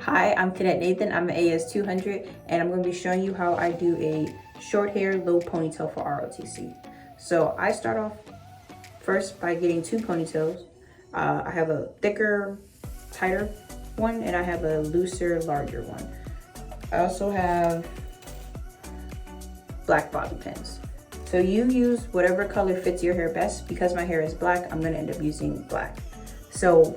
Hi, I'm Cadet Nathan. I'm an AS200 and I'm going to be showing you how I do a short hair low ponytail for ROTC. So I start off first by getting two ponytails. I have a thicker, tighter one and I have a looser, larger one. I also have black bobby pins. So you use whatever color fits your hair best. Because my hair is black, I'm going to end up using black. So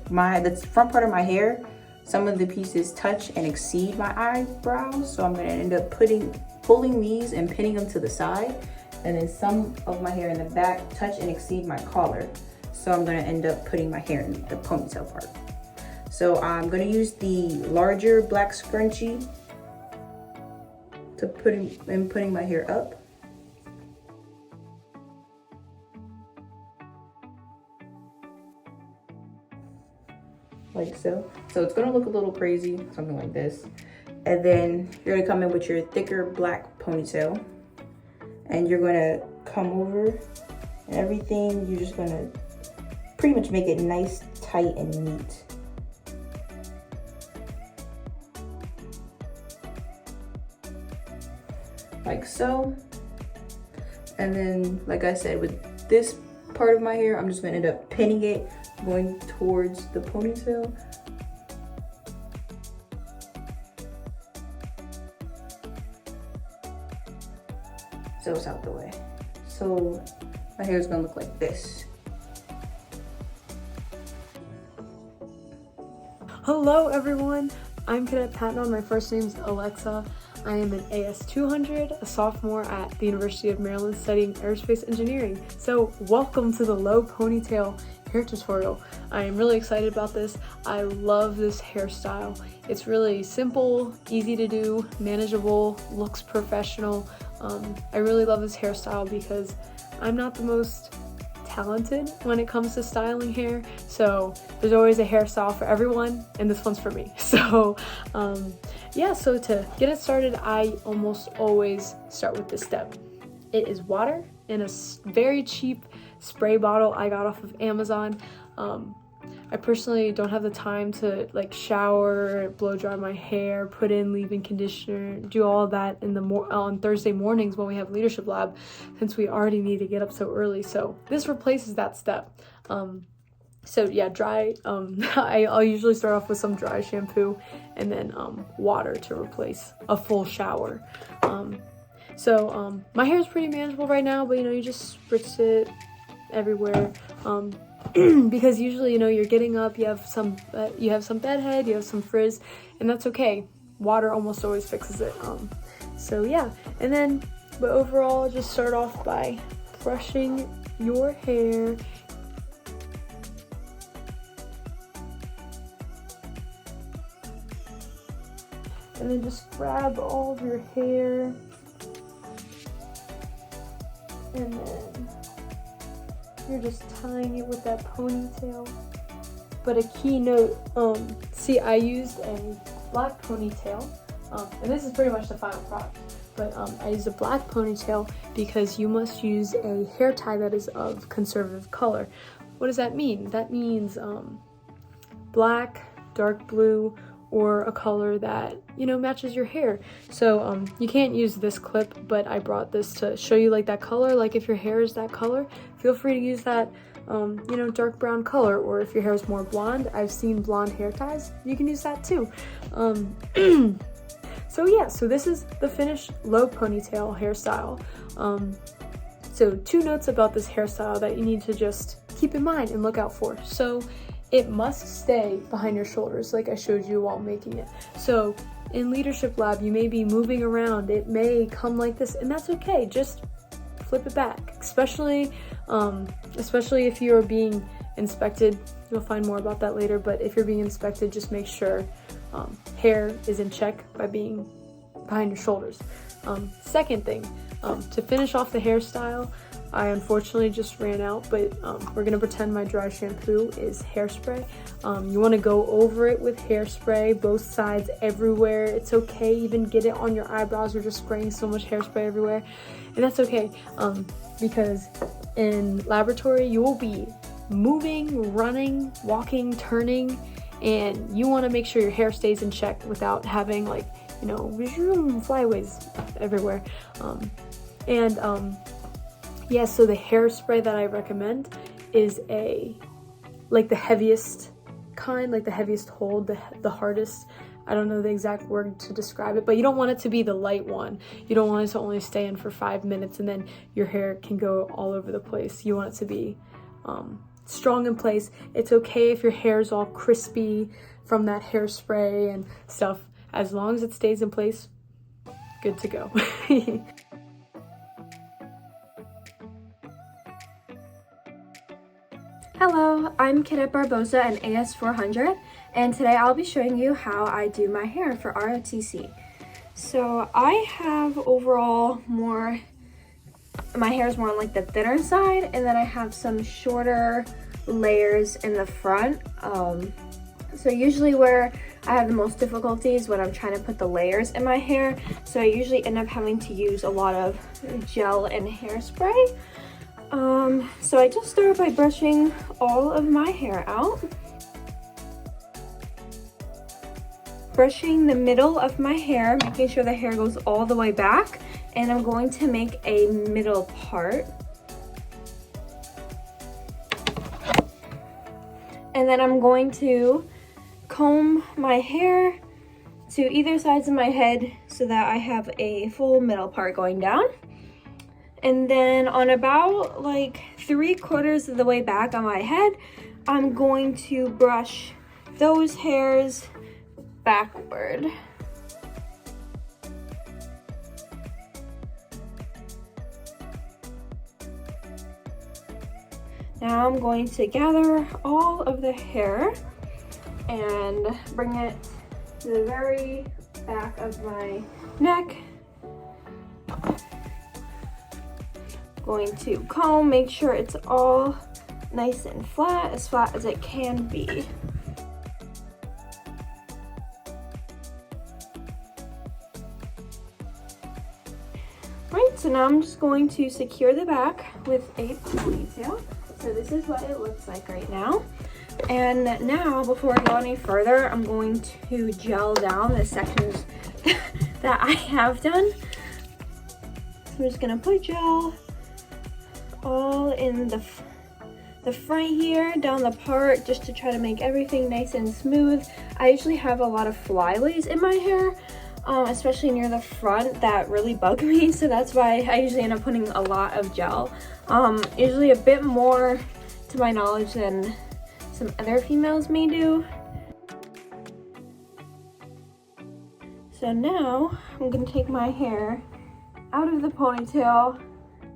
the front part of my hair, some of the pieces touch and exceed my eyebrows, so I'm gonna end up pulling these and pinning them to the side. And then some of my hair in the back touch and exceed my collar, so I'm gonna end up putting my hair in the ponytail part. So I'm gonna use the larger black scrunchie to putting my hair up. Like so. So it's gonna look a little crazy, something like this. And then you're gonna come in with your thicker black ponytail and you're gonna come over and everything, you're just gonna pretty much make it nice, tight, and neat. Like so. And then, like I said, with this part of my hair, I'm just gonna end up pinning it, going towards the ponytail. So it's out the way. So my hair is gonna look like this. Hello everyone, I'm Cadet Patton. My first name is Alexa. I am an AS200, a sophomore at the University of Maryland studying aerospace engineering. So welcome to the low ponytail hair tutorial. I am really excited about this. I love this hairstyle. It's really simple, easy to do, manageable, looks professional. I really love this hairstyle because I'm not the most talented when it comes to styling hair, so there's always a hairstyle for everyone, and this one's for me. So yeah, so to get it started, I almost always start with this step. It is water in a very cheap spray bottle I got off of Amazon. I personally don't have the time to like shower, blow dry my hair, put in leave-in conditioner, do all of that in on Thursday mornings when we have leadership lab, since we already need to get up so early. So this replaces that step. So yeah, dry. I'll usually start off with some dry shampoo and then water to replace a full shower. So my hair is pretty manageable right now, but you just spritz it everywhere. Because usually, you're getting up, you have some bedhead, you have some frizz, and that's okay. Water almost always fixes it. So yeah, and then, but overall, just start off by brushing your hair. And then just grab all of your hair, and then you're just tying it with that ponytail. But a key note, see, I used a black ponytail, and this is pretty much the final product, but I used a black ponytail because you must use a hair tie that is of conservative color. What does that mean? That means black, dark blue, or a color that matches your hair. So you can't use this clip, but I brought this to show you like that color. Like if your hair is that color, feel free to use that dark brown color, or if your hair is more blonde, I've seen blonde hair ties, you can use that too. So yeah, so this is the finished low ponytail hairstyle. So 2 notes about this hairstyle that you need to just keep in mind and look out for. So it must stay behind your shoulders like I showed you while making it. So in leadership lab, you may be moving around. It may come like this, and that's okay. Just flip it back, especially if you're being inspected. You'll find more about that later, but if you're being inspected, just make sure hair is in check by being behind your shoulders. Second thing, to finish off the hairstyle, I unfortunately just ran out, but we're gonna pretend my dry shampoo is hairspray. You wanna go over it with hairspray, both sides, everywhere. It's okay, even get it on your eyebrows. You're just spraying so much hairspray everywhere, and that's okay, because in laboratory, you will be moving, running, walking, turning, and you want to make sure your hair stays in check without having like, you know, flyaways everywhere. Yeah, so the hairspray that I recommend is like the heaviest kind, like the heaviest hold, the hardest. I don't know the exact word to describe it, but you don't want it to be the light one. You don't want it to only stay in for 5 minutes and then your hair can go all over the place. You want it to be strong in place. It's okay if your hair is all crispy from that hairspray and stuff. As long as it stays in place, good to go. Hello, I'm Cadet Barbosa and AS400, and today I'll be showing you how I do my hair for ROTC. So I have overall my hair is more on like the thinner side, and then I have some shorter layers in the front. So usually where I have the most difficulties when I'm trying to put the layers in my hair, so I usually end up having to use a lot of gel and hairspray. So I just start by brushing all of my hair out. Brushing the middle of my hair, making sure the hair goes all the way back, and I'm going to make a middle part. And then I'm going to comb my hair to either sides of my head so that I have a full middle part going down. And then on about like 3/4 of the way back on my head, I'm going to brush those hairs backward. Now I'm going to gather all of the hair and bring it to the very back of my neck. Going to comb, make sure it's all nice and flat as it can be. Right, so now I'm just going to secure the back with a ponytail. So this is what it looks like right now. And now, before I go any further, I'm going to gel down the sections that I have done. So I'm just gonna put gel all in the front here, down the part, just to try to make everything nice and smooth. I usually have a lot of flyaways in my hair, especially near the front, that really bug me, so that's why I usually end up putting a lot of gel. Usually a bit more, to my knowledge, than some other females may do. So now I'm gonna take my hair out of the ponytail,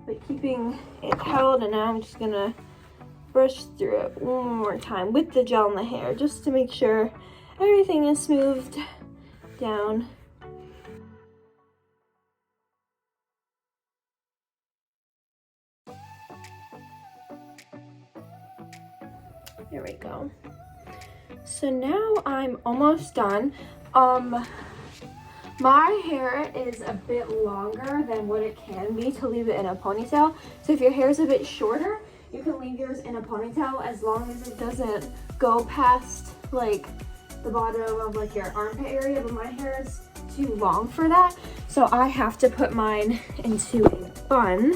but keeping it held, and now I'm just gonna brush through it one more time with the gel in the hair, just to make sure everything is smoothed down. There we go. So now I'm almost done. My hair is a bit longer than what it can be to leave it in a ponytail. So if your hair is a bit shorter, you can leave yours in a ponytail as long as it doesn't go past like the bottom of like your armpit area, but my hair is too long for that. So I have to put mine into a bun.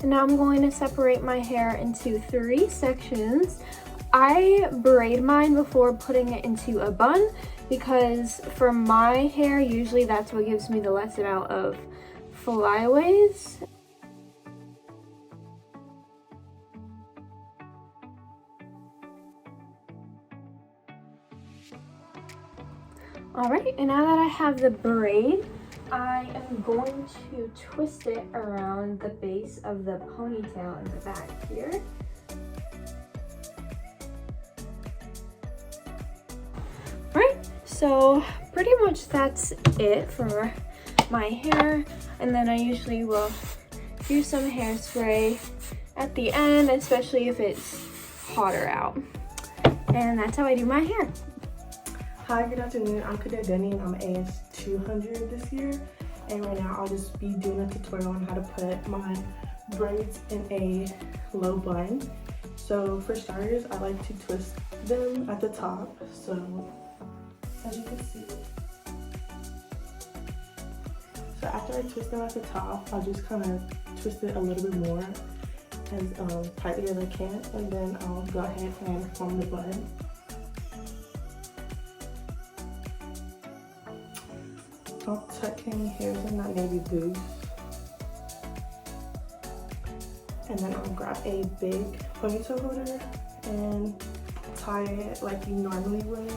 And now I'm going to separate my hair into 3 sections. I braid mine before putting it into a bun because for my hair, usually that's what gives me the less amount of flyaways. Alright, and now that I have the braid, I am going to twist it around the base of the ponytail in the back here. Right, so pretty much that's it for my hair, and then I usually will do some hairspray at the end, especially if it's hotter out. And that's how I do my hair. Hi, good afternoon. I'm Cadet Denny and I'm AS 200 this year. And right now I'll just be doing a tutorial on how to put my braids in a low bun. So for starters, I like to twist them at the top. So as you can see. So after I twist them at the top, I'll just kind of twist it a little bit more as tightly as I can. And then I'll go ahead and form the bun. I'll tuck any hairs in that navy blue. And then I'll grab a big ponytail holder and tie it like you normally would.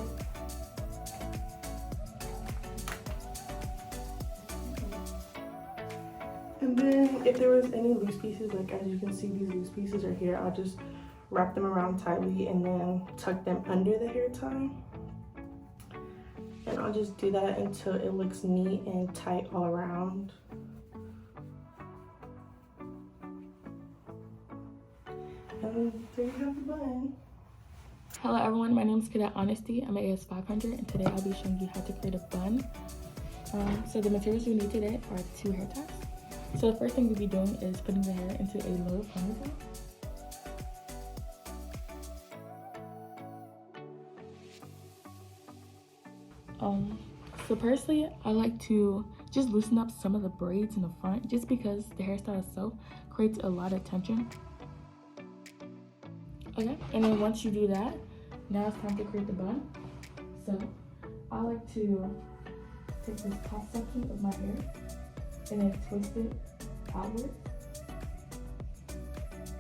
And then if there was any loose pieces, like as you can see these loose pieces are here, I'll just wrap them around tightly and then tuck them under the hair tie. And I'll just do that until it looks neat and tight all around. And there you have the bun. Hello everyone, my name is Cadet Honesty. I'm an AS 500 and today I'll be showing you how to create a bun. So the materials we need today are 2 hair ties. So the first thing we'll be doing is putting the hair into a low ponytail. So personally, I like to just loosen up some of the braids in the front just because the hairstyle itself creates a lot of tension. Okay, and then once you do that, now it's time to create the bun. So I like to take this top section of my hair and then twist it outward.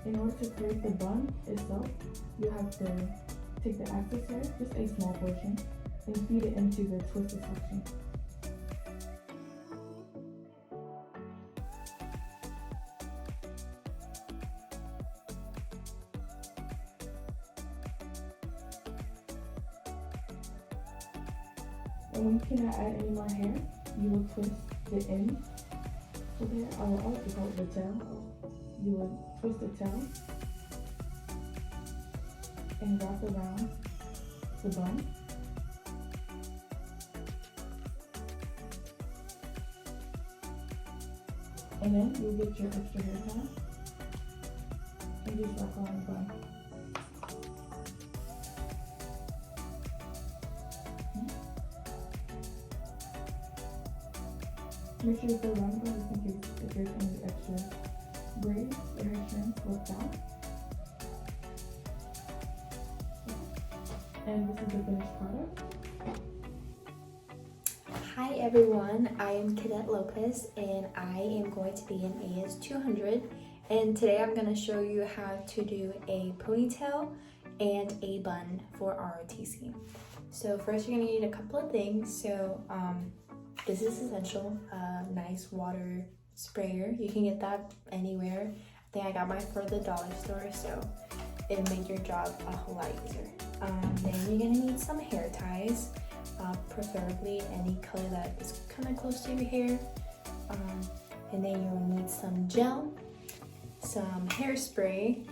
In order to create the bun itself, you have to take the excess hair, just a small portion, and feed it into the twisted section. And when you cannot add any more hair, you will twist the end of the hair. I will also call it the tail. You will twist the tail and wrap around the bun. And then you'll get your extra hair tie and just wrap around the bun. Make sure to fill around the bun just in case if there's any extra braids or hair strands left out. And this is the finished product. Hi everyone, I am Cadet Lopez and I am going to be an AS 200, and today I'm going to show you how to do a ponytail and a bun for ROTC. So first you're going to need a couple of things. So this is essential, a nice water sprayer. You can get that anywhere. I think I got mine for the dollar store, so it'll make your job a whole lot easier. Then you're going to need some hair ties. Preferably any color that is kind of close to your hair, and then you'll need some gel, some hairspray,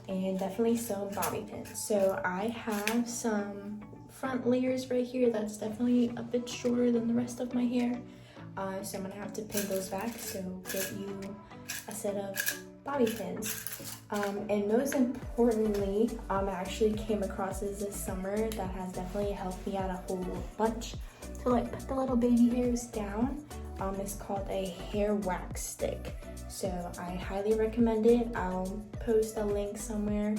and definitely some bobby pins. So I have some front layers right here that's definitely a bit shorter than the rest of my hair, so I'm gonna have to pin those back. So get you a set of bobby pins. And most importantly, I actually came across this summer that has definitely helped me out a whole bunch to like put the little baby hairs down. It's called a hair wax stick. So I highly recommend it. I'll post a link somewhere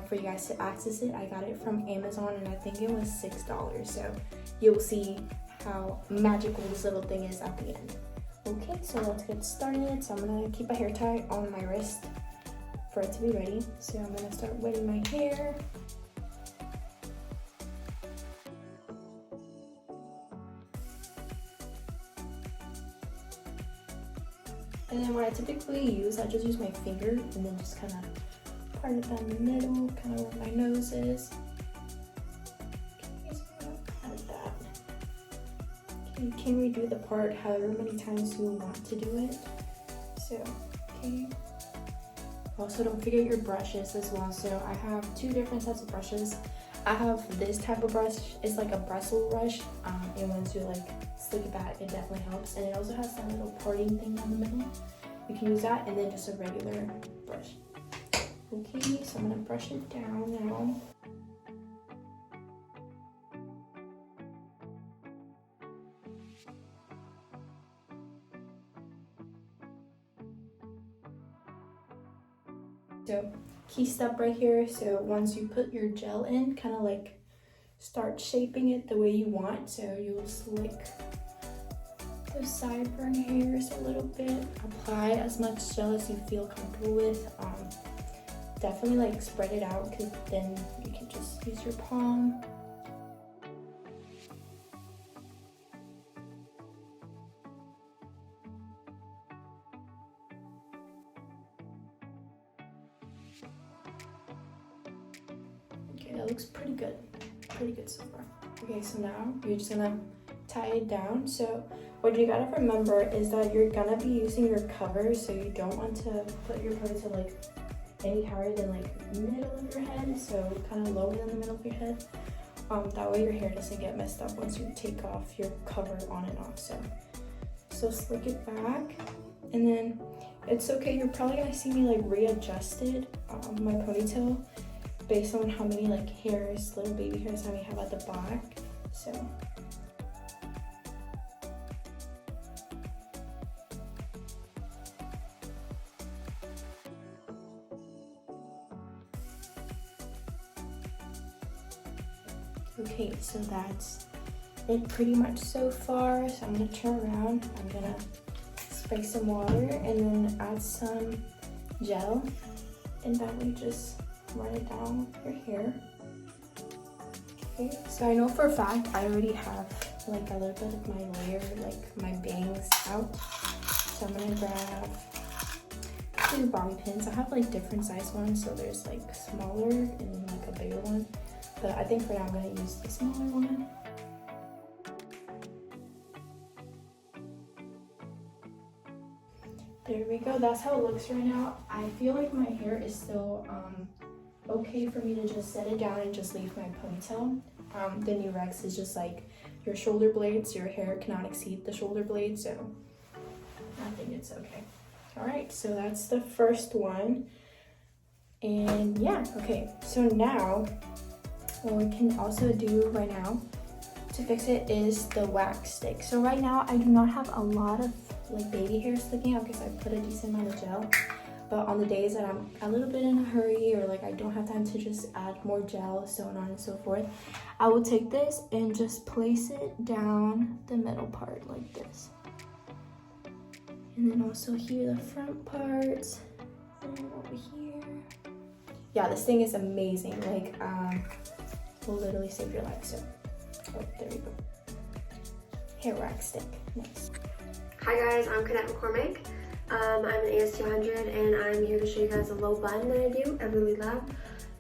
for you guys to access it. I got it from Amazon and I think it was $6. So you'll see how magical this little thing is at the end. Okay, so let's get started. So I'm gonna keep a hair tie on my wrist for it to be ready. So I'm gonna start wetting my hair. And then what I typically use, I just use my finger and then just kind of part it down the middle, kind of where my nose is. Okay, so I'm gonna part that. You can redo the part however many times you want to do it. So, okay. Also, don't forget your brushes as well. So I have 2 different sets of brushes. I have this type of brush. It's like a bristle brush, and once you like slick it back, it definitely helps. And it also has some little parting thing down the middle. You can use that, and then just a regular brush. Okay, so I'm gonna brush it down now. So key step right here, so once you put your gel in, kind of like start shaping it the way you want. So you'll slick the sideburn hairs a little bit, apply as much gel as you feel comfortable with. Definitely like spread it out, because then you can just use your palm. Okay, that looks pretty good so far. Okay, so now you're just gonna tie it down. So what you gotta remember is that you're gonna be using your cover, so you don't want to put your ponytail like any higher than like middle of your head, so kind of lower than the middle of your head. That way your hair doesn't get messed up once you take off your cover on and off. So slick it back, and then it's okay. You're probably gonna see me like readjusted my ponytail based on how many like hairs, little baby hairs I may have at the back. So okay, so that's it pretty much so far. So I'm gonna turn around, I'm gonna spray some water and then add some gel, and that way just run it down your hair. Okay, so I know for a fact I already have like a little bit of my layer, like my bangs out. So I'm gonna grab 2 bobby pins. I have like different size ones, so there's like smaller and like a bigger one. But I think for now I'm gonna use the smaller one. There we go, that's how it looks right now. I feel like my hair is still okay for me to just set it down and just leave my ponytail. The new Rex is just like your shoulder blades, your hair cannot exceed the shoulder blades, so I think it's okay. All right, so that's the first one. And yeah, okay, so now what we can also do right now to fix it is the wax stick. So right now I do not have a lot of like baby hair sticking out because I put a decent amount of gel. But on the days that I'm a little bit in a hurry, or like I don't have time to just add more gel, so on and so forth, I will take this and just place it down the middle part like this. And then also here, the front parts, and then over here. Yeah, this thing is amazing. Like, will literally save your life. So, oh, there we go. Hair wax stick, nice. Hi guys, I'm Cadet McCormick. I'm an AS200 and I'm here to show you guys a low bun that I do. I really love.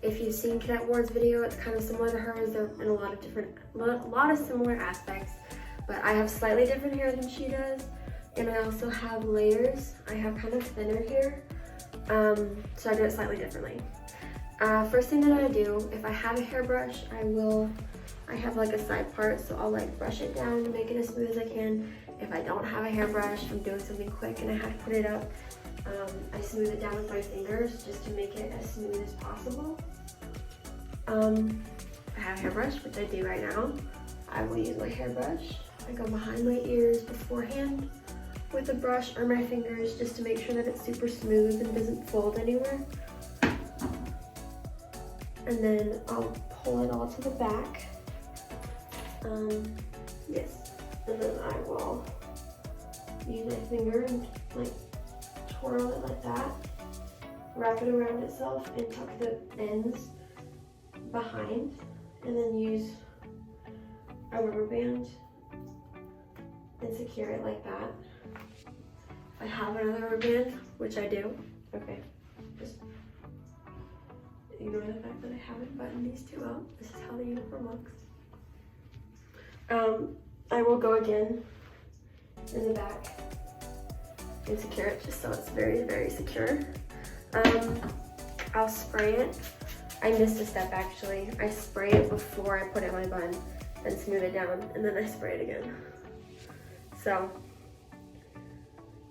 If you've seen Cadet Ward's video, it's kind of similar to hers. They're in a lot of similar aspects, but I have slightly different hair than she does, and I also have layers. I have kind of thinner hair, so I do it slightly differently. First thing that I do, if I have a hairbrush, I have like a side part, so I'll like brush it down to make it as smooth as I can. If I don't have a hairbrush, I'm doing something quick and I have to put it up, I smooth it down with my fingers just to make it as smooth as possible. I have a hairbrush, which I do right now. I will use my hairbrush. I go behind my ears beforehand with a brush or my fingers just to make sure that it's super smooth and doesn't fold anywhere. And then I'll pull it all to the back. Yes, and then I will use my finger and like twirl it like that, wrap it around itself and tuck the ends behind, and then use a rubber band and secure it like that. If I have another rubber band, which I do, okay, just ignore the fact that I haven't buttoned these two up. This is how the uniform looks. I will go again in the back and secure it just so it's very, very secure. I'll spray it I missed a step actually. I spray it before I put it in my bun and smooth it down, and then I spray it again. So,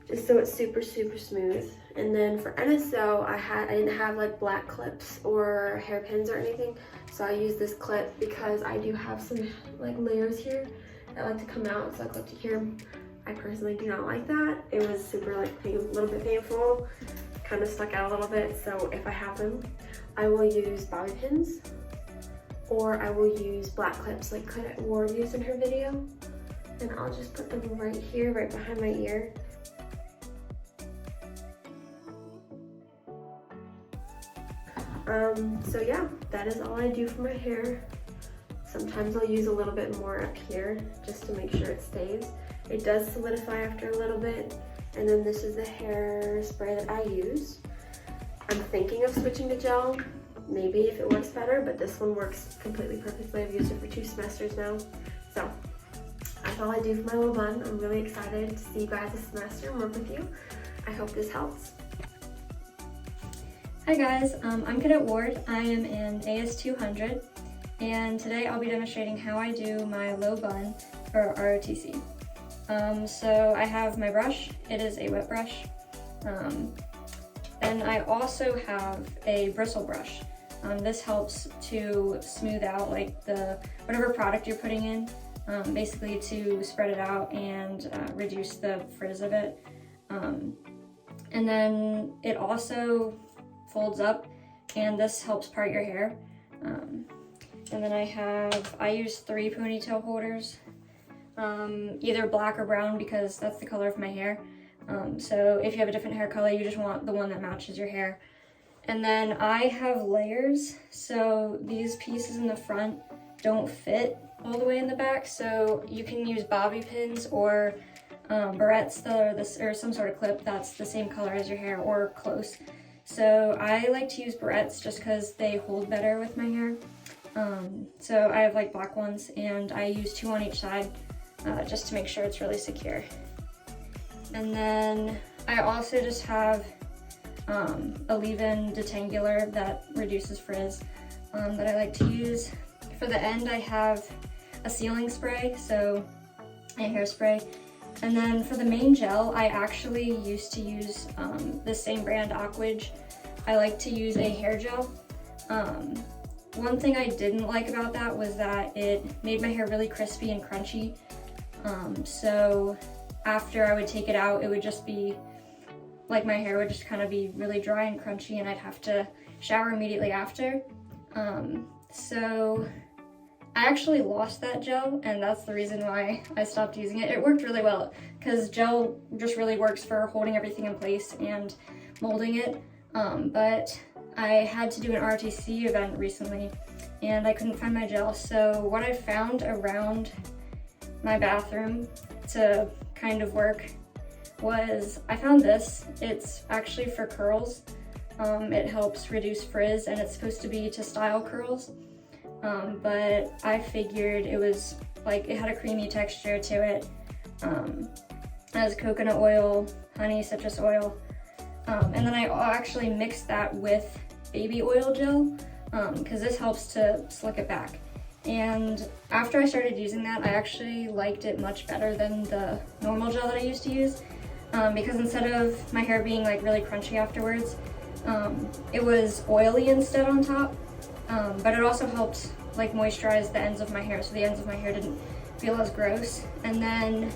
just so it's super, super smooth. And then for NSO, I didn't have like black clips or hairpins or anything. So I used this clip because I do have some like layers here that like to come out, so I clipped it here. I personally do not like that. It was super like a little bit painful, kind of stuck out a little bit. So if I have them, I will use bobby pins, or I will use black clips like Cadet Ward used in her video. And I'll just put them right here, right behind my ear. So yeah, that is all I do for my hair. Sometimes I'll use a little bit more up here just to make sure it stays. It does solidify after a little bit. And then this is the hairspray that I use. I'm thinking of switching to gel, maybe if it works better, but this one works completely perfectly. I've used it for 2 semesters now. So that's all I do for my little bun. I'm really excited to see you guys this semester and work with you. I hope this helps. Hi guys, I'm Cadet Ward. I am in AS200, and today I'll be demonstrating how I do my low bun for ROTC. So I have my brush. It is a wet brush. And I also have a bristle brush. This helps to smooth out like whatever product you're putting in, basically to spread it out and reduce the frizz of it. And then it also folds up, and this helps part your hair. And then I use 3 ponytail holders, either black or brown because that's the color of my hair. So if you have a different hair color, you just want the one that matches your hair. And then I have layers, so these pieces in the front don't fit all the way in the back, so you can use bobby pins or barrettes that are or some sort of clip that's the same color as your hair or close. So I like to use barrettes just because they hold better with my hair. So I have like black ones, and I use 2 on each side just to make sure it's really secure. And then I also just have a leave-in detangler that reduces frizz that I like to use. For the end, I have a sealing spray, so a hairspray. And then for the main gel, I actually used to use the same brand, Aquage. I like to use a hair gel. One thing I didn't like about that was that it made my hair really crispy and crunchy. So after I would take it out, it would just be like my hair would just kind of be really dry and crunchy, and I'd have to shower immediately after. So I actually lost that gel, and that's the reason why I stopped using it. It worked really well because gel just really works for holding everything in place and molding it. But I had to do an ROTC event recently, and I couldn't find my gel. So what I found around my bathroom to kind of work was I found this. It's actually for curls. It helps reduce frizz, and it's supposed to be to style curls. But I figured it was like, it had a creamy texture to it. It has coconut oil, honey, citrus oil. And then I actually mixed that with baby oil gel because this helps to slick it back. And after I started using that, I actually liked it much better than the normal gel that I used to use because instead of my hair being like really crunchy afterwards, it was oily instead on top. But it also helped like moisturize the ends of my hair, so the ends of my hair didn't feel as gross. And then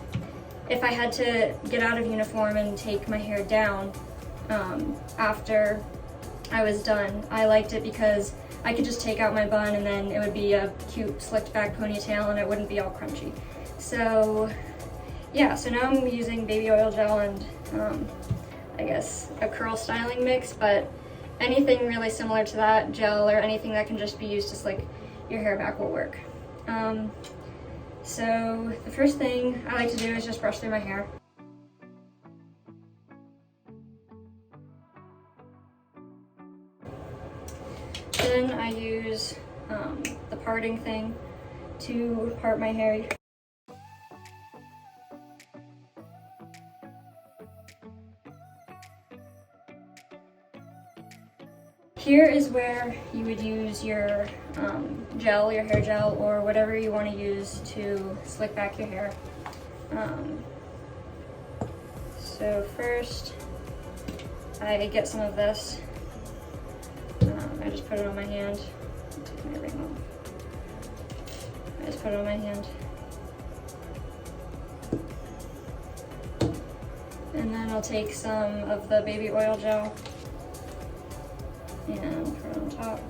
if I had to get out of uniform and take my hair down after I was done, I liked it because I could just take out my bun and then it would be a cute slicked back ponytail and it wouldn't be all crunchy. So yeah, so now I'm using baby oil gel and I guess a curl styling mix, but anything really similar to that, gel or anything that can just be used to slick your hair back will work. So the first thing I like to do is just brush through my hair. Then I use the parting thing to part my hair. here is where you would use your gel, your hair gel, or whatever you want to use to slick back your hair. So first, I get some of this. I just put it on my hand. Take my ring off. I just put it on my hand. And then I'll take some of the baby oil gel and put it on top.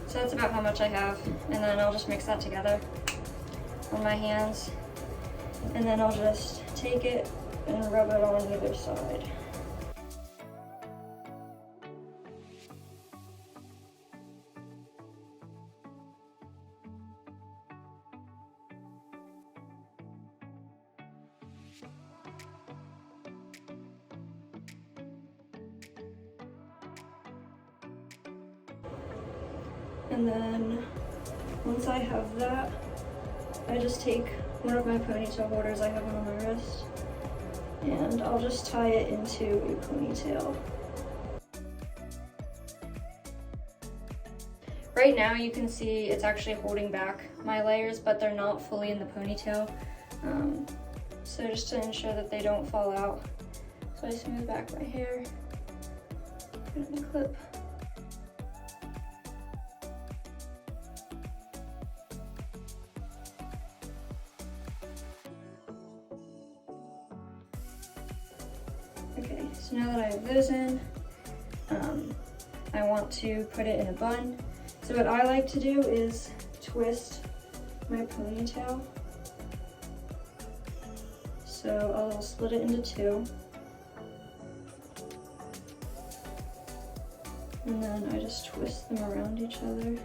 So that's about how much I have. And then I'll just mix that together on my hands. And then I'll just take it and rub it on either side. And then once I have that, I just take one of my ponytail holders, I have one on my wrist, and I'll just tie it into a ponytail. Right now you can see it's actually holding back my layers, but they're not fully in the ponytail. So just to ensure that they don't fall out. So I smooth back my hair, put it in a clip. Okay, so now that I have those in, I want to put it in a bun. So what I like to do is twist my ponytail. So I'll split it into two. And then I just twist them around each other.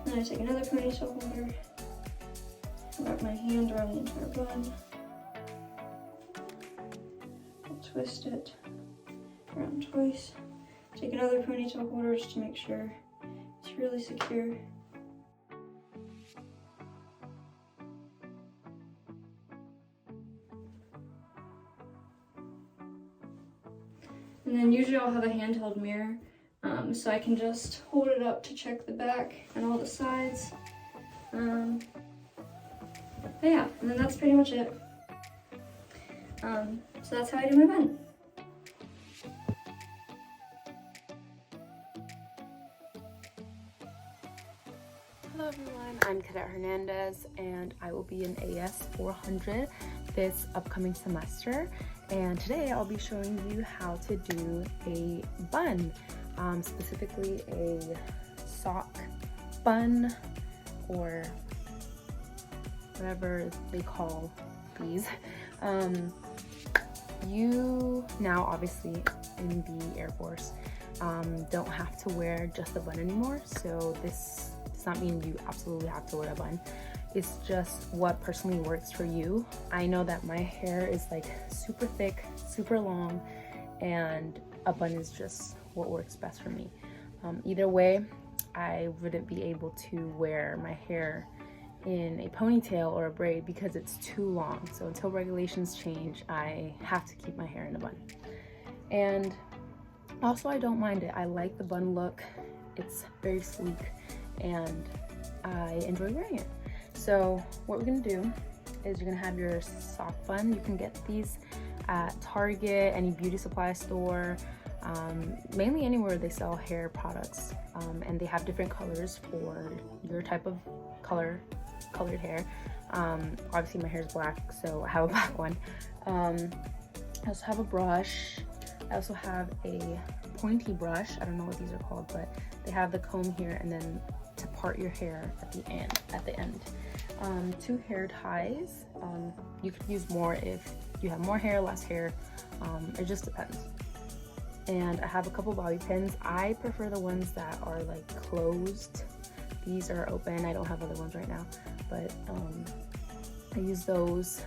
Then I take another ponytail holder, wrap my hand around the entire bun, I'll twist it around twice, take another ponytail holder just to make sure it's really secure. And then usually I'll have a handheld mirror, so I can just hold it up to check the back and all the sides. But yeah, and then that's pretty much it. So that's how I do my bun. Hello everyone, I'm Cadet Hernandez and I will be in AS 400 this upcoming semester. And today I'll be showing you how to do a bun, specifically a sock bun or whatever they call these. You now obviously in the Air Force don't have to wear just a bun anymore, so this does not mean you absolutely have to wear a bun. It's just what personally works for you. I know that my hair is like super thick, super long, and a bun is just what works best for me. Either way, I wouldn't be able to wear my hair in a ponytail or a braid because it's too long. So until regulations change, I have to keep my hair in a bun. And also I don't mind it. I like the bun look. It's very sleek and I enjoy wearing it. So what we're gonna do is you're gonna have your sock bun. You can get these at Target, any beauty supply store, mainly anywhere they sell hair products, and they have different colors for your type of colored hair. Obviously my hair is black, so I have a black one. I also have a brush. I also have a pointy brush. I don't know what these are called, but they have the comb here and then to part your hair at the end. 2 hair ties. You could use more if you have more hair, less hair. It just depends. And I have a couple bobby pins. I prefer the ones that are like closed. These are open. I don't have other ones right now, but I use those.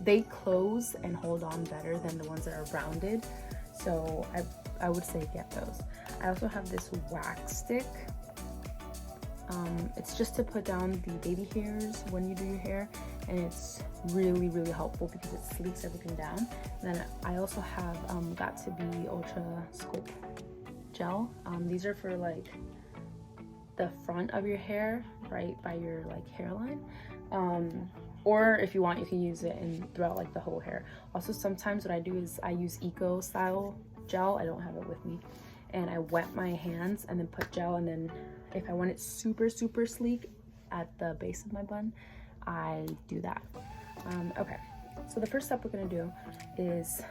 They close and hold on better than the ones that are rounded, so I would say get those. I also have this wax stick. It's just to put down the baby hairs when you do your hair, and it's really helpful because it sleeks everything down. And then I also have got to be Ultra Sculpt gel. These are for like the front of your hair, right by your like hairline, or if you want, you can use it throughout like the whole hair. Also, sometimes what I do is I use Eco Style gel. I don't have it with me, and I wet my hands and then put gel, and then if I want it super sleek at the base of my bun, I do that. Okay, so the first step we're gonna do is,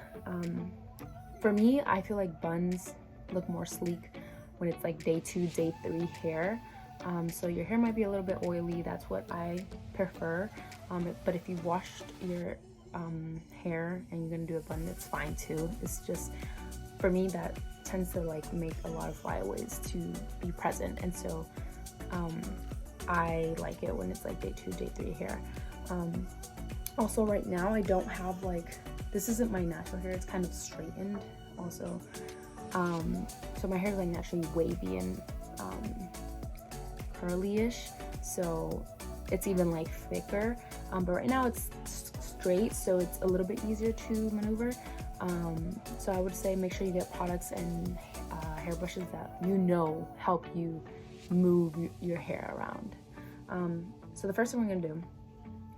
for me, I feel like buns look more sleek when it's like day 2, day 3 hair. So your hair might be a little bit oily, that's what I prefer. But if you washed your hair and you're gonna do a bun, it's fine too. It's just, for me, that tends to like make a lot of flyaways to be present, and so I like it when it's like day 2, day 3 hair. Also right now I don't have like, this isn't my natural hair, it's kind of straightened also. So my hair is like naturally wavy and curly-ish, so it's even like thicker, but right now it's straight, so it's a little bit easier to maneuver. So I would say make sure you get products and hairbrushes that you know help you move your hair around. So the first thing we're gonna do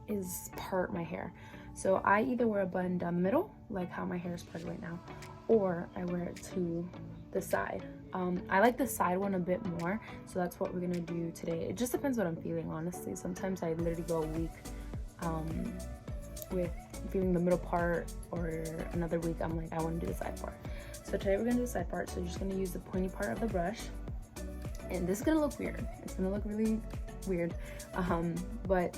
is part my hair. So I either wear a bun down the middle, like how my hair is parted right now, or I wear it to the side. I like the side one a bit more, so that's what we're gonna do today. It just depends what I'm feeling, honestly. Sometimes I literally go a week with feeling the middle part, or another week I'm like, I want to do the side part. So today we're gonna do the side part, so you're just gonna use the pointy part of the brush, and this is gonna look weird. It's gonna look really weird, but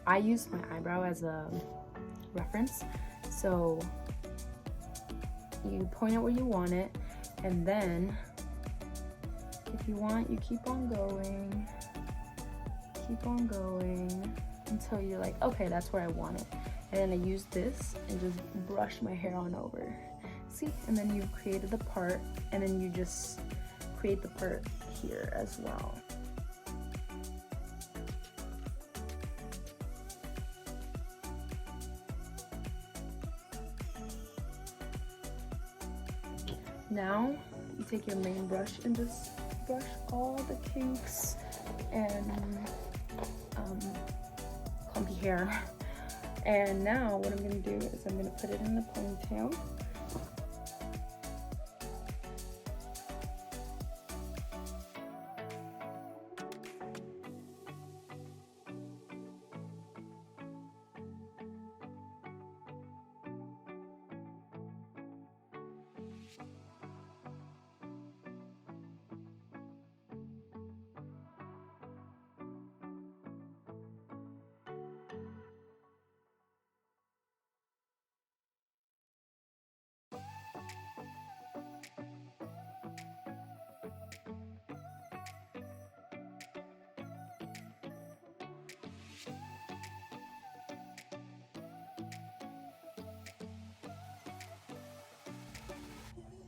I use my eyebrow as a reference, so you point it where you want it, and then if you want, you keep on going until you're like, okay, that's where I want it. And then I use this and just brush my hair on over. See? And then you've created the part, and then you just create the part here as well. Now you take your main brush and just brush all the kinks and clumpy hair. And now what I'm gonna do is I'm gonna put it in the ponytail.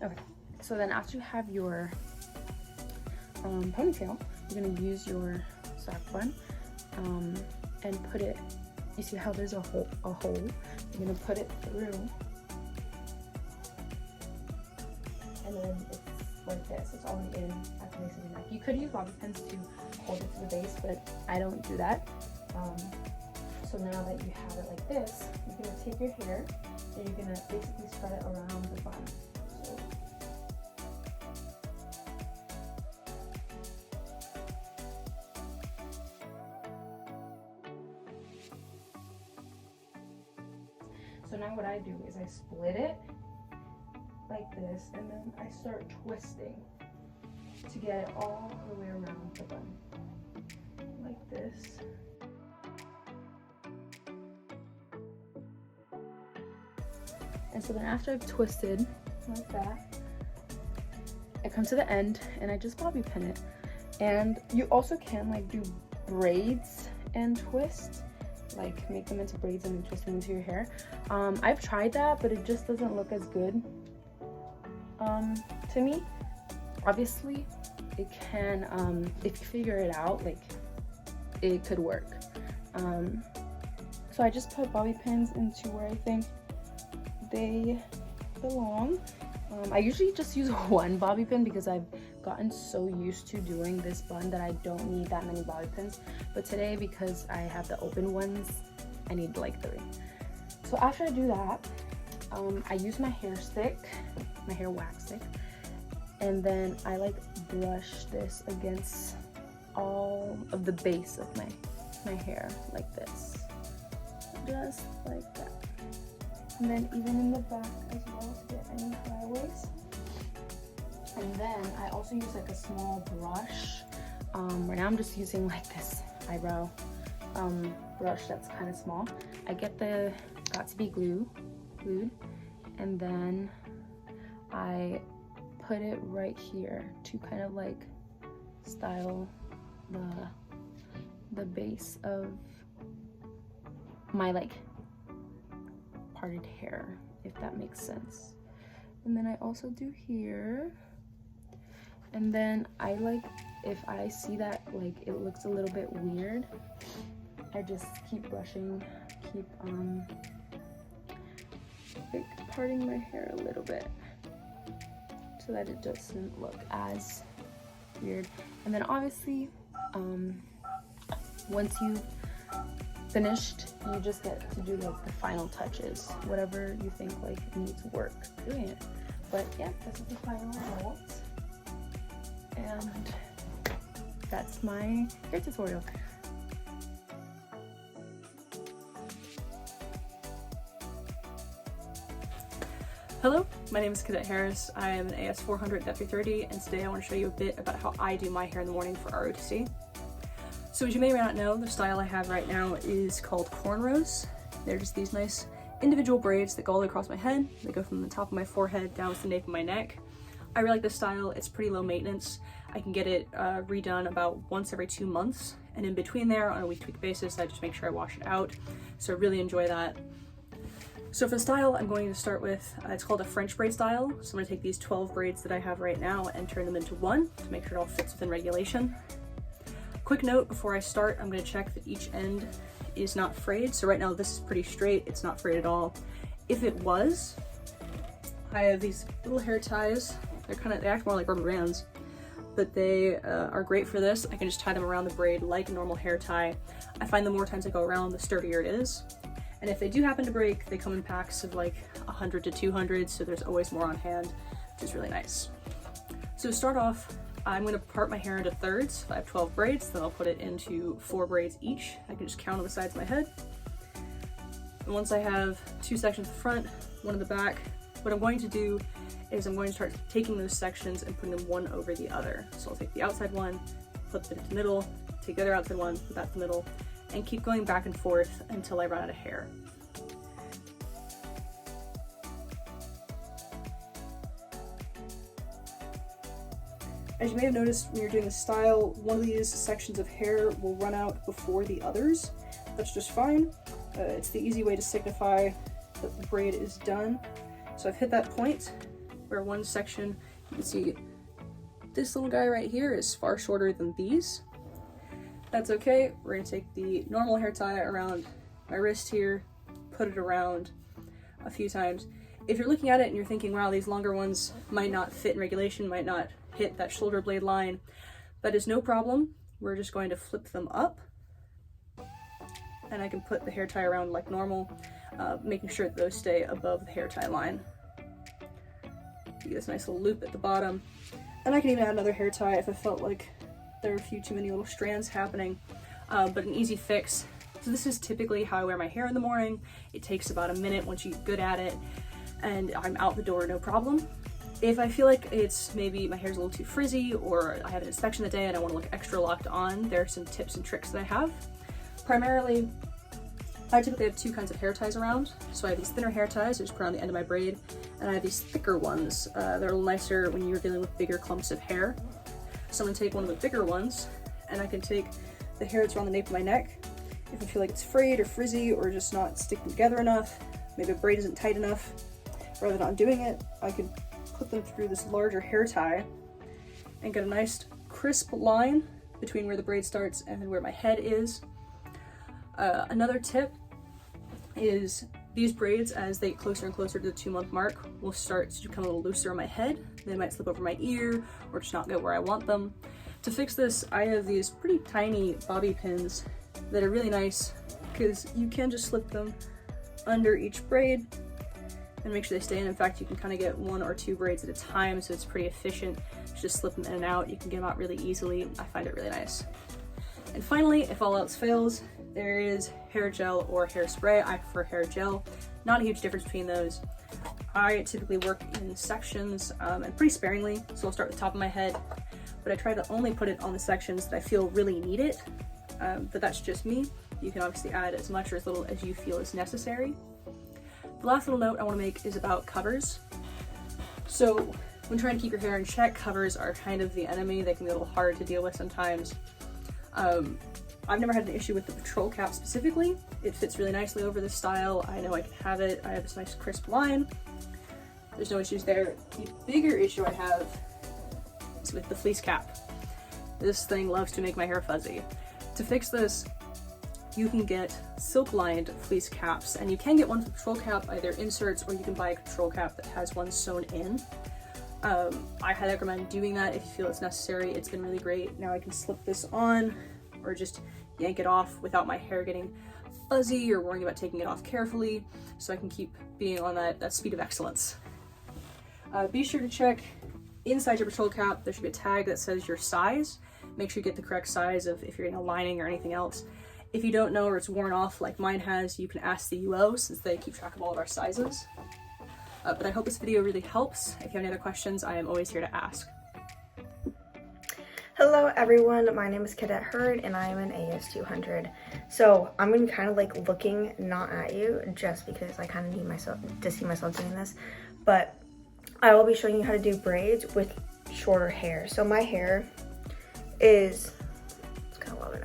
Okay, so then after you have your ponytail, you're gonna use your sock bun and put it, you see how there's a hole? You're gonna put it through, and then it's like this, it's already in at the base of your neck. You could use bobby pins to hold it to the base, but I don't do that. So now that you have it like this, you're gonna take your hair and you're gonna basically spread it around the bun. So now what I do is I split it like this, and then I start twisting to get it all the way around the bun, like this. And so then after I've twisted like that, I come to the end and I just bobby pin it. And you also can like do braids and twist, like make them into braids and then twist them into your hair. I've tried that, but it just doesn't look as good to me. Obviously it if you figure it out, like it could work. So So I just put bobby pins into where I think they belong. I usually just use one bobby pin because I've gotten so used to doing this bun that I don't need that many bobby pins. But today, because I have the open ones, I need like 3. So after I do that, I use my hair stick, my hair wax stick, and then I like brush this against all of the base of my hair like this, just like that. And then even in the back as well to get any flyaways. And then I also use like a small brush. Right now I'm just using like this eyebrow brush that's kind of small. I get the Got2b glued, and then I put it right here to kind of like style the base of my like parted hair, if that makes sense. And then I also do here, and then I like, if I see that like it looks a little bit weird, I just keep brushing, keep like parting my hair a little bit so that it doesn't look as weird. And then obviously once you've finished, you just get to do like the final touches, whatever you think like needs work doing it. But yeah, this is the final result, and that's my hair tutorial. Hello, my name is Cadet Harris. I am an AS 400 W30, and today I want to show you a bit about how I do my hair in the morning for ROTC. So as you may or may not know, the style I have right now is called cornrows. They're just these nice individual braids that go all the way across my head. They go from the top of my forehead down to the nape of my neck. I really like this style. It's pretty low maintenance. I can get it redone about once every 2 months, and in between there, on a week-to-week basis, I just make sure I wash it out. So I really enjoy that. So for the style, I'm going to start with, it's called a French braid style. So I'm going to take these 12 braids that I have right now and turn them into one to make sure it all fits within regulation. Quick note before I start, I'm going to check that each end is not frayed. So right now this is pretty straight, it's not frayed at all. If it was, I have these little hair ties. They act more like rubber bands, but they are great for this. I can just tie them around the braid like a normal hair tie. I find the more times I go around, the sturdier it is. And if they do happen to break, they come in packs of like 100 to 200, so there's always more on hand, which is really nice. So to start off, I'm going to part my hair into thirds. If I have 12 braids, then I'll put it into 4 braids each. I can just count on the sides of my head. And once I have 2 sections at the front, 1 in the back, what I'm going to do is I'm going to start taking those sections and putting them one over the other. So I'll take the outside one, flip it into the middle, take the other outside one, put that in the middle, and keep going back and forth until I run out of hair. As you may have noticed when you're doing the style, one of these sections of hair will run out before the others. That's just fine. It's the easy way to signify that the braid is done. So I've hit that point where one section, you can see this little guy right here is far shorter than these. That's okay. We're going to take the normal hair tie around my wrist here, put it around a few times. If you're looking at it and you're thinking, wow, these longer ones might not fit in regulation, might not hit that shoulder blade line, that is no problem. We're just going to flip them up, and I can put the hair tie around like normal, making sure that those stay above the hair tie line. You get this nice little loop at the bottom, and I can even add another hair tie if I felt like there are a few too many little strands happening, but an easy fix. So this is typically how I wear my hair in the morning. It takes about a minute once you get good at it, and I'm out the door, no problem. If I feel like it's maybe my hair's a little too frizzy, or I have an inspection the day and I want to look extra locked on, there are some tips and tricks that I have. Primarily, I typically have 2 kinds of hair ties around. So I have these thinner hair ties I just put on the end of my braid, and I have these thicker ones. They're a little nicer when you're dealing with bigger clumps of hair. So I'm going to take one of the bigger ones, and I can take the hair that's around the nape of my neck. If I feel like it's frayed or frizzy or just not sticking together enough, maybe the braid isn't tight enough, rather than undoing it, I can put them through this larger hair tie and get a nice crisp line between where the braid starts and where my head is. Another tip is these braids, as they get closer and closer to the 2-month mark, will start to become a little looser on my head. They might slip over my ear or just not go where I want them. To fix this, I have these pretty tiny bobby pins that are really nice because you can just slip them under each braid and make sure they stay in. In fact, you can kind of get 1 or 2 braids at a time, so it's pretty efficient. Just slip them in and out. You can get them out really easily. I find it really nice. And finally, if all else fails, there is hair gel or hairspray. I prefer hair gel. Not a huge difference between those. I typically work in sections and pretty sparingly, so I'll start with the top of my head, but I try to only put it on the sections that I feel really need it. But that's just me. You can obviously add as much or as little as you feel is necessary. The last little note I want to make is about covers. So when trying to keep your hair in check, covers are kind of the enemy. They can be a little hard to deal with sometimes. I've never had an issue with the patrol cap specifically. It fits really nicely over this style. I know I can have it. I have this nice crisp line. There's no issues there. The bigger issue I have is with the fleece cap. This thing loves to make my hair fuzzy. To fix this, you can get silk-lined fleece caps, and you can get one for the patrol cap, either inserts, or you can buy a control cap that has one sewn in. I highly recommend doing that if you feel it's necessary. It's been really great. Now I can slip this on or just yank it off without my hair getting fuzzy or worrying about taking it off carefully, so I can keep being on that speed of excellence. Be sure to check inside your patrol cap. There should be a tag that says your size. Make sure you get the correct size of if you're getting a lining or anything else. If you don't know or it's worn off like mine has, you can ask the UO since they keep track of all of our sizes. But I hope this video really helps. If you have any other questions, I am always here to ask. Hello everyone, my name is Cadet Hurd and I am an AS200. So I'm gonna be kind of like looking not at you just because I kind of need myself to see myself doing this, but I will be showing you how to do braids with shorter hair. So my hair is, it's kind of low right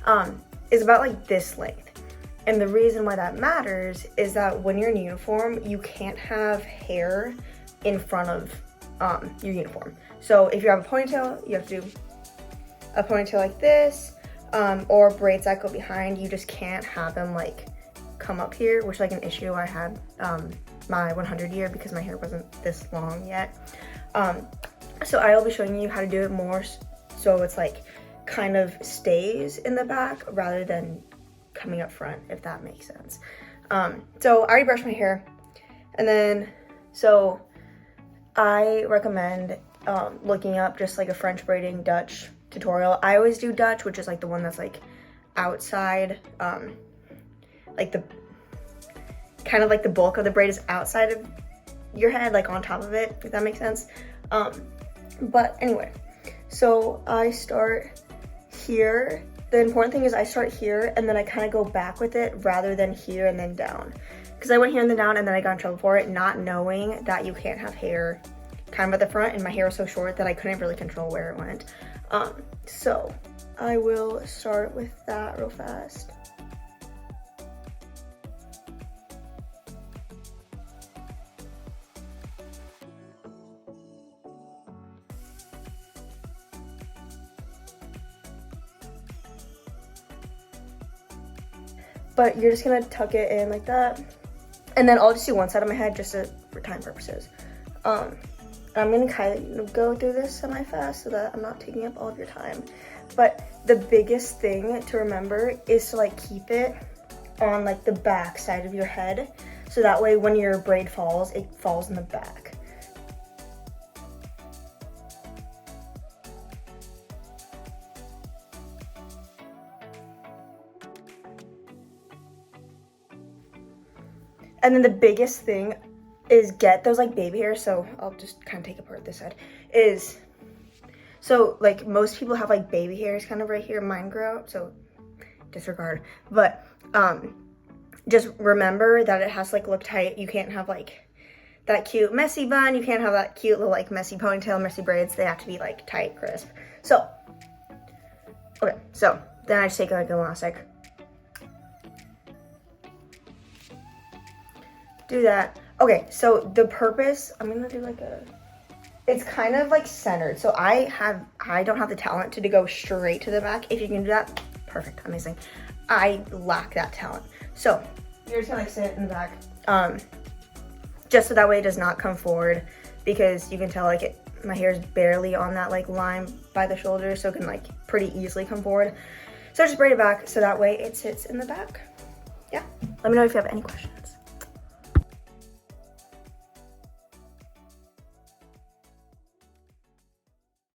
now, is about like this length. And the reason why that matters is that when you're in uniform, you can't have hair in front of your uniform. So if you have a ponytail, you have to do a ponytail like this, or braids that go behind. You just can't have them like come up here, which is like an issue I had my 100 year because my hair wasn't this long yet. So I'll be showing you how to do it more so it's like kind of stays in the back rather than coming up front, if that makes sense. So I already brushed my hair, and then so I recommend looking up just like a French braiding Dutch tutorial. I always do Dutch, which is like the one that's like outside, like the kind of like the bulk of the braid is outside of your head, like on top of it, if that makes sense. But anyway, so I start here. The important thing is I start here and then I kind of go back with it rather than here and then down. Because I went here and then down and then I got in trouble for it, not knowing that you can't have hair kind of at the front, and my hair was so short that I couldn't really control where it went. So I will start with that real fast. But you're just gonna tuck it in like that. And then I'll just do one side of my head just for time purposes. I'm gonna kind of go through this semi-fast so that I'm not taking up all of your time. But the biggest thing to remember is to like keep it on like the back side of your head. So that way when your braid falls, it falls in the back. And then the biggest thing is get those like baby hairs. So I'll just kind of take apart this side. So like most people have like baby hairs kind of right here. Mine grow out, so disregard. But just remember that it has to like look tight. You can't have like that cute messy bun. You can't have that cute little like messy ponytail, messy braids. They have to be like tight, crisp. So, okay, so then I just take like an elastic. Do that. Okay, so the purpose, I'm gonna do like it's kind of like centered. So I don't have the talent to go straight to the back. If you can do that, perfect, amazing. I lack that talent. So you're just gonna like sit in the back, just so that way it does not come forward, because you can tell like my hair is barely on that like line by the shoulder, so it can like pretty easily come forward. So just braid it back so that way it sits in the back. Yeah, let me know if you have any questions.